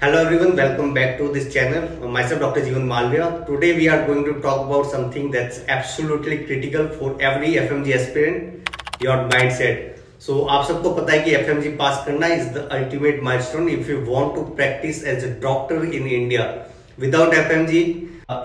Hello everyone, welcome back to this channel. Myself Dr. Jeevan Malviya. Today we are going to talk about something that's absolutely critical for every FMG aspirant, your mindset. So आप सबको पता है कि FMG पास करना is the ultimate milestone if you want to practice as a doctor in India. Without FMG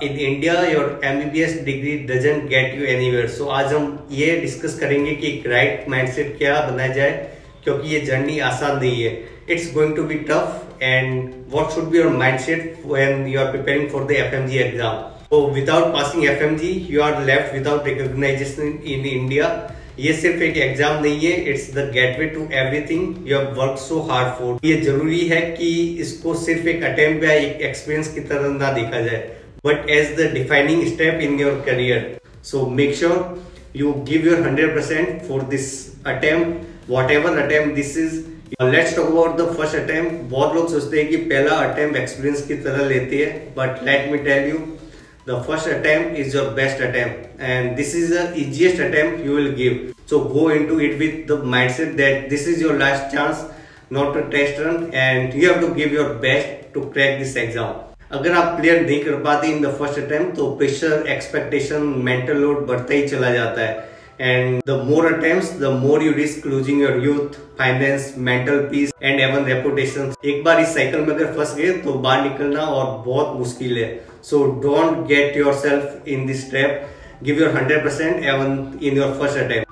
in India your MBBS degree doesn't get you anywhere. So आज हम ये discuss करेंगे कि एक राइट माइंडसेट क्या बनाया जाए, क्योंकि ये जर्नी आसान नहीं है. It's going to be tough. And what should be your mindset when you are preparing for the FMG exam? So without passing FMG, you are left without recognition in India. ये सिर्फ एक exam नहीं है, it's the gateway to everything you have worked so hard for. ये जरूरी है कि इसको सिर्फ एक अटेम्प्ट या एक एक्सपीरियंस की तरह ना देखा जाए, but as the defining step in your career. So make sure you give your 100% for this attempt, whatever attempt this is. Let's talk about the first attempt. बहुत लोग सोचते हैं कि पहला अटेम्प्ट एक्सपीरियंस की तरह लेते हैं, but let me tell you, the first attempt is your best attempt and this is the easiest attempt you will give. So go into it with the mindset that this is your last chance, not a test run, and you have to give your best to crack this exam. अगर आप clear नहीं कर पाते in the first attempt तो pressure, expectation, mental load बढ़ता ही चला जाता है. And the more attempts, the more you risk losing your youth, finance, mental peace and even reputation. एक बार इस साइकिल में अगर फंस गए तो बाहर निकलना और बहुत मुश्किल है. So don't get yourself in this trap. Give your 100% even in your first attempt.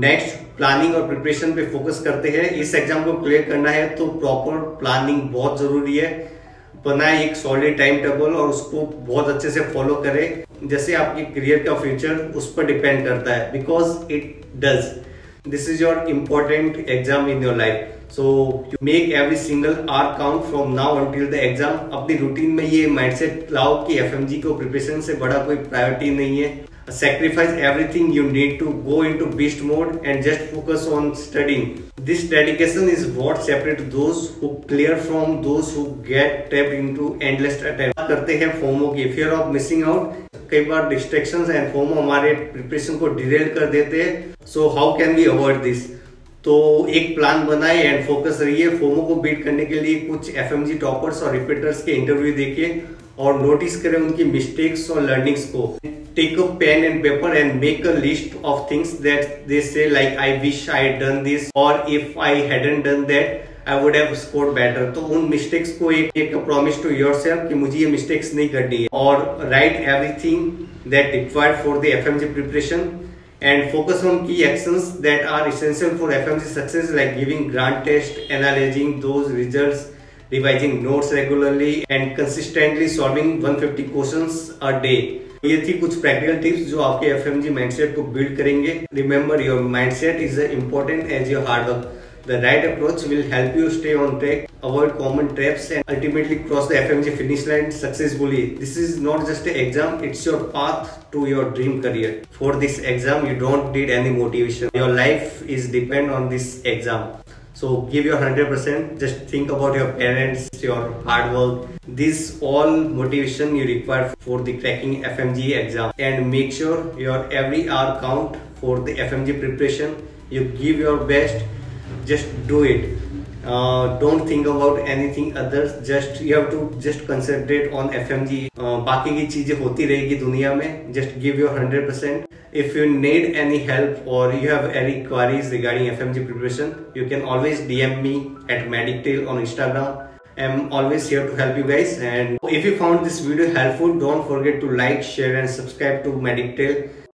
Next, planning और प्रिपरेशन पे फोकस करते हैं. इस एग्जाम को क्लियर करना है तो प्रॉपर प्लानिंग बहुत जरूरी है. बनाए एक सॉलिड टाइम टेबल और उसको बहुत अच्छे से फॉलो करें, जैसे आपकी करियर का फ्यूचर उस पर डिपेंड करता है, because it does. This is your important exam in your life. So you make every single hour count from now until the exam. अपनी रूटीन में ये माइंडसेट लाओ कि एफएमजी को प्रिपरेशन से बड़ा कोई प्रायोरिटी नहीं है. Sacrifice everything you need to go into beast mode and just focus on studying. This dedication is what separates those who clear from those who get trapped into endless attempts. करते हैं FOMO की, fear of missing out. कई बार distractions and FOMO हमारे preparation को Daryl कर देते हैं. So how can we avoid this? तो एक प्लान बनाए एंड फोकस रहिए. फोमो को बीट करने के लिए कुछ एफएमजी टॉपर्स और रिपीटर्स के इंटरव्यू देखिए और नोटिस करें उनकी मिस्टेक्स और लर्निंग्स को. Take a pen and paper and make a list of things that they say, like I wish I had done this, or if I hadn't done that I would have scored better. तो उन mistakes को एक promise to yourself कि मुझे ये mistakes नहीं करनी है. और right everything that required for the FMG preparation and focus on key actions that are essential for FMG success, like giving grant test, analyzing those results, revising notes regularly and consistently solving 150 questions a day. ये थी कुछ practical tips जो आपके FMG mindset को build करेंगे. Remember, your mindset is important as your hard work. The right approach will help you stay on track, avoid common traps and ultimately cross the FMG finish line successfully. This is not just an exam, it's your path to your dream career. For this exam, you don't need any motivation. Your life is depend on this exam. So give your 100%. Just think about your parents, your hard work. This all motivation you require for the cracking FMG exam. And make sure your every hour count for the FMG preparation. You give your best. Just do it. Don't think about anything others. Just you have to just concentrate on FMG. बाकी की चीजें होती रहेगी दुनिया में. Just give your 100%. If you need any help or you have any queries regarding FMG preparation, you can always DM me at Medictail on Instagram. I'm always here to help you guys. And if you found this video helpful, don't forget to like, share and subscribe to Medictail.